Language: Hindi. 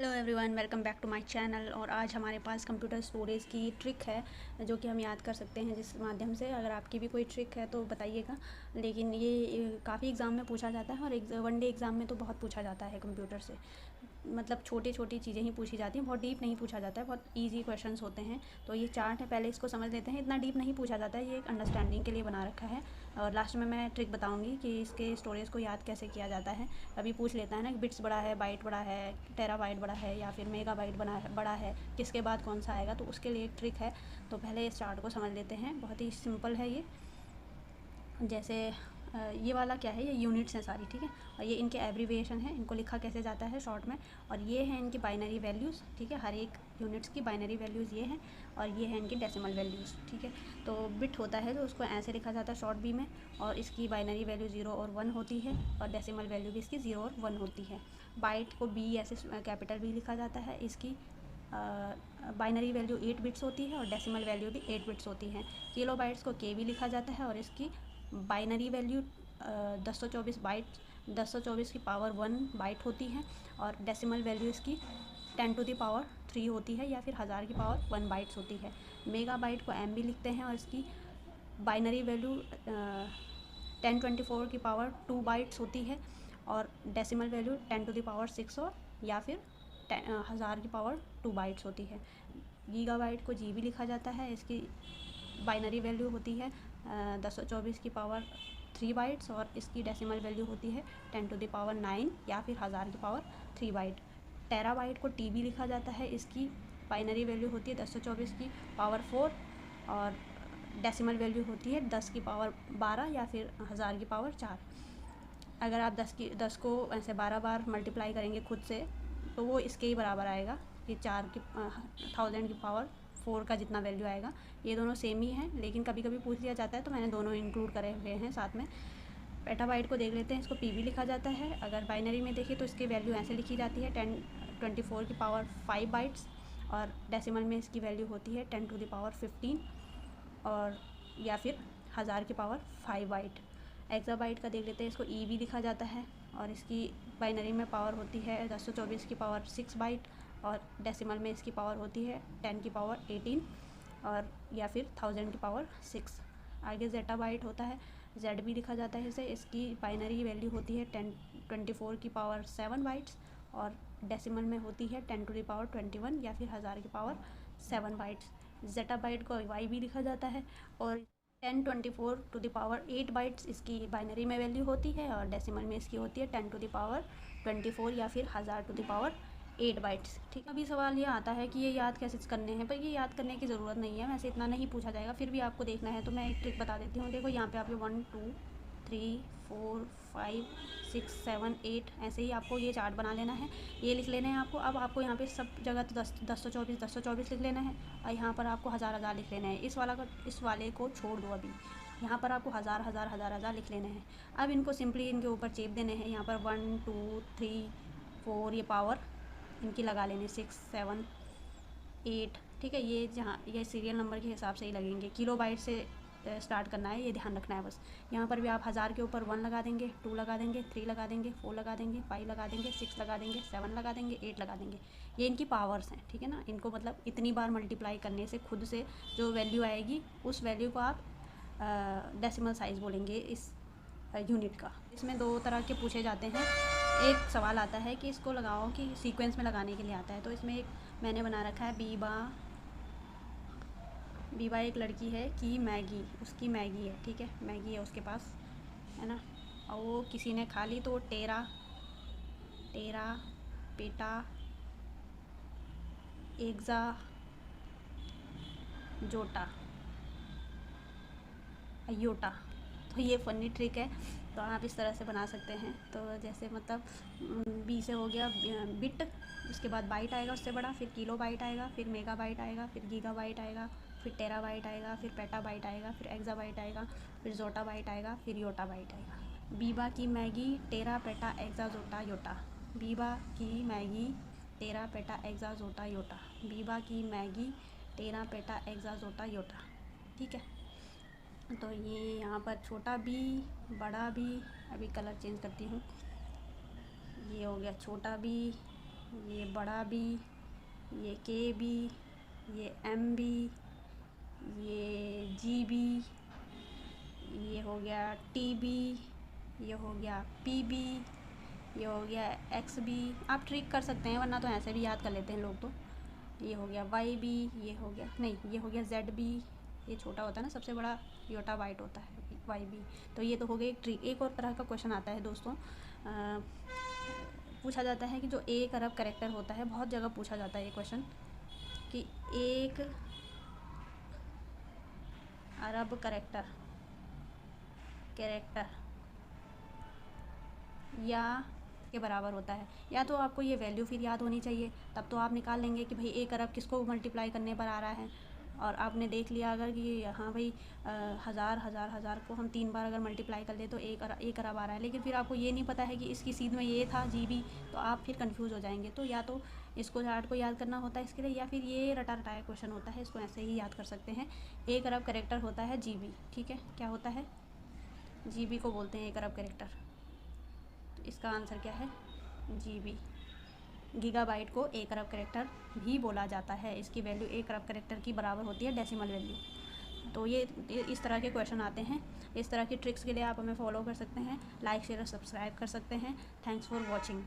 Hello everyone, welcome back to my channel. और आज हमारे पास कंप्यूटर स्टोरेज की ट्रिक है जो कि हम याद कर सकते हैं जिस माध्यम से। अगर आपकी भी कोई ट्रिक है तो बताइएगा। लेकिन ये काफ़ी एग्ज़ाम में पूछा जाता है और वन डे एग्ज़ाम में तो बहुत पूछा जाता है कंप्यूटर से। मतलब छोटी छोटी चीज़ें ही पूछी जाती हैं, बहुत डीप नहीं पूछा जाता है, बहुत इजी क्वेश्चंस होते हैं। तो ये चार्ट है, पहले इसको समझ लेते हैं। इतना डीप नहीं पूछा जाता है, ये एक अंडरस्टैंडिंग के लिए बना रखा है। और लास्ट में मैं ट्रिक बताऊंगी कि इसके स्टोरेज को याद कैसे किया जाता है। अभी पूछ लेता है ना कि बिट्स बड़ा है, बाइट बड़ा है, टेराबाइट बड़ा है या फिर मेगाबाइट बड़ा है, किसके बाद कौन सा आएगा, तो उसके लिए एक ट्रिक है। तो पहले इस चार्ट को समझ लेते हैं, बहुत ही सिंपल है ये। जैसे ये वाला क्या है, ये यूनिट्स हैं सारी, ठीक है। और ये इनके एब्रीविएशन है, इनको लिखा कैसे जाता है शॉर्ट में। और ये है इनकी बाइनरी वैल्यूज़, ठीक है। हर एक यूनिट्स की बाइनरी वैल्यूज़ ये हैं और ये है इनकी डेसिमल वैल्यूज़, ठीक है। तो बिट होता है तो उसको ऐसे लिखा जाता है शॉर्ट बी में, और इसकी बाइनरी वैल्यू 0 और 1 होती है और डेसिमल वैल्यू भी इसकी 0 और 1 होती है। बाइट को बी ऐसे कैपिटल बी लिखा जाता है, इसकी बाइनरी वैल्यू 8 बिट्स होती है और डेसिमल वैल्यू भी 8 बिट्स होती हैं। किलो बाइट्स को के भी लिखा जाता है और इसकी बाइनरी वैल्यू 1024 बाइट, 1024 की पावर 1 बाइट होती है और डेसिमल वैल्यू इसकी 10 टू द पावर 3 होती है या फिर 1000 की पावर 1 बाइट्स होती है। मेगा बाइट को एम भी लिखते हैं और इसकी बाइनरी वैल्यू 1024 की पावर 2 बाइट्स होती है और decimal value 10 to the power 6 और या फिर 1000 की पावर 2 बाइट्स होती है। गीगाबाइट को जी भी लिखा जाता है, इसकी बाइनरी वैल्यू होती है 1024 की पावर 3 बाइट्स और इसकी डेसिमल वैल्यू होती है 10 टू द पावर 9 या फिर 1000 की पावर 3 बाइट। टेराबाइट को टी भी लिखा जाता है, इसकी बाइनरी वैल्यू होती है 1024 की पावर 4 और डेसिमल वैल्यू होती है 10 की पावर 12 या फिर 1000 की पावर 4। अगर आप 10 को ऐसे 12 बार मल्टीप्लाई करेंगे खुद से तो वो इसके ही बराबर आएगा, ये 4 की 1000 की पावर 4 का जितना वैल्यू आएगा। ये दोनों सेम ही हैं, लेकिन कभी कभी पूछ लिया जाता है तो मैंने दोनों इंक्लूड करे हुए हैं साथ में। पेटाबाइट को देख लेते हैं, इसको पी भी लिखा जाता है। अगर बाइनरी में देखें तो इसकी वैल्यू ऐसे लिखी जाती है 1024 की पावर 5 बाइट्स और डेसिमल में इसकी वैल्यू होती है 10 टू द पावर 15 और या फिर 1000 की पावर 5 बाइट। एक्साबाइट का देख लेते हैं, इसको ई भी लिखा जाता है और इसकी बाइनरी में पावर होती है 1024 की पावर 6 बाइट और डेसिमल में इसकी पावर होती है 10 की पावर 18 और या फिर 1000 की पावर 6। आगे जेटा बाइट होता है, जेड भी लिखा जाता है इसे, इसकी बाइनरी वैल्यू होती है 1024 की पावर 7 बाइट्स और डेसिमल में होती है 10 टू द पावर 21 या फिर 1000 की पावर 7 बाइट्स। जेटा बाइट को वाई भी लिखा जाता है और 1024 टू द पावर 8 बाइट्स इसकी बाइनरी में वैल्यू होती है और डेसिमल में इसकी होती है 10 टू द पावर 24 या फिर 1000 टू द पावर 8 बाइट्स, ठीक है। अभी सवाल ये आता है कि ये याद कैसे करने हैं, पर ये याद करने की ज़रूरत नहीं है, वैसे इतना नहीं पूछा जाएगा। फिर भी आपको देखना है तो मैं एक ट्रिक बता देती हूँ। देखो यहाँ पे आपके 1 2 3 4 5 6 7 8 ऐसे ही आपको ये चार्ट बना लेना है, ये लिख लेने हैं आपको। अब आपको यहाँ पे सब जगह तो 1024 लिख लेना है और यहाँ पर आपको 1000 लिख लेना है। इस वाले को छोड़ दो, अभी यहाँ पर आपको 1000 लिख लेने हैं। अब इनको सिंपली इनके ऊपर चेप देने हैं। यहाँ पर 1 2 3 4 ये पावर इनकी लगा लेने, 6 7 8, ठीक है। ये जहाँ ये सीरियल नंबर के हिसाब से ही लगेंगे, किलो बाइट से स्टार्ट करना है, ये ध्यान रखना है बस। यहाँ पर भी आप 1000 के ऊपर 1 लगा देंगे, 2 लगा देंगे, 3 लगा देंगे, 4 लगा देंगे, 5 लगा देंगे, 6 लगा देंगे, 7 लगा देंगे, 8 लगा देंगे। ये इनकी पावर्स हैं, ठीक है ना। इनको मतलब इतनी बार मल्टीप्लाई करने से खुद से जो वैल्यू आएगी उस वैल्यू को आप डेसिमल साइज़ बोलेंगे इस यूनिट का। इसमें दो तरह के पूछे जाते हैं। एक सवाल आता है कि इसको लगाओ कि सीक्वेंस में लगाने के लिए आता है, तो इसमें एक मैंने बना रखा है बीबा एक लड़की है कि मैगी, उसकी मैगी है, ठीक है। मैगी है उसके पास, है ना। और वो किसी ने खा ली तो टेरा पेटा एग्जा जोटा अयोटा। तो ये फ़नी ट्रिक है, तो आप इस तरह से बना सकते हैं। तो जैसे मतलब बी से हो गया बिट, उसके बाद बाइट आएगा उससे बड़ा, फिर किलो बाइट आएगा, फिर मेगा बाइट आएगा, फिर गीगा बाइट आएगा, फिर टेरा बाइट आएगा, फिर पेटा बाइट आएगा, फिर एक्सा बाइट आएगा, फिर जोटा बाइट आएगा, फिर योटा बाइट आएगा। बीबा की मैगी टेरा पेटा एक्सा जोटा योटा। बीबा की मैगी टेरा पेटा एक्सा जोटा योटा। बीबा की मैगी टेरा पेटा एक्सा जोटा योटा, ठीक है। तो ये यहाँ पर छोटा बी, बड़ा बी, अभी कलर चेंज करती हूँ। ये हो गया छोटा बी, ये बड़ा बी, ये के बी, ये एम बी, ये जी बी, ये हो गया टी बी, ये हो गया पी बी, ये हो गया एक्स बी। आप ट्रिक कर सकते हैं, वरना तो ऐसे भी याद कर लेते हैं लोग तो। ये हो गया वाई बी, ये हो गया नहीं, ये हो गया जेड बी, ये छोटा होता है ना, सबसे बड़ा योटा बाइट होता है वाई बी। तो ये तो हो गया एक ट्रिक। एक और तरह का क्वेश्चन आता है दोस्तों, पूछा जाता है कि जो एक अरब कैरेक्टर होता है, बहुत जगह पूछा जाता है ये क्वेश्चन, कि एक अरब कैरेक्टर या के बराबर होता है। या तो आपको ये वैल्यू फिर याद होनी चाहिए, तब तो आप निकाल लेंगे कि भाई एक अरब किसको मल्टीप्लाई करने पर आ रहा है। और आपने देख लिया अगर कि हाँ भाई हज़ार को हम 3 बार अगर मल्टीप्लाई कर ले तो एक अरब आ रहा है, लेकिन फिर आपको ये नहीं पता है कि इसकी सीध में ये था जी बी, तो आप फिर कंफ्यूज हो जाएंगे। तो या तो इसको चार्ट को याद करना होता है इसके लिए, या फिर ये रटा रटाया क्वेश्चन होता है, इसको ऐसे ही याद कर सकते हैं। एक अरब कैरेक्टर होता है जी बी, ठीक है, क्या होता है, जी बी को बोलते हैं एक अरब कैरेक्टर। तो इसका आंसर क्या है, जी बी। गीगाबाइट को एक अरब कैरेक्टर भी बोला जाता है, इसकी वैल्यू एक अरब कैरेक्टर की बराबर होती है, डेसिमल वैल्यू। तो ये इस तरह के क्वेश्चन आते हैं। इस तरह की ट्रिक्स के लिए आप हमें फॉलो कर सकते हैं, लाइक शेयर और सब्सक्राइब कर सकते हैं। Thanks for watching.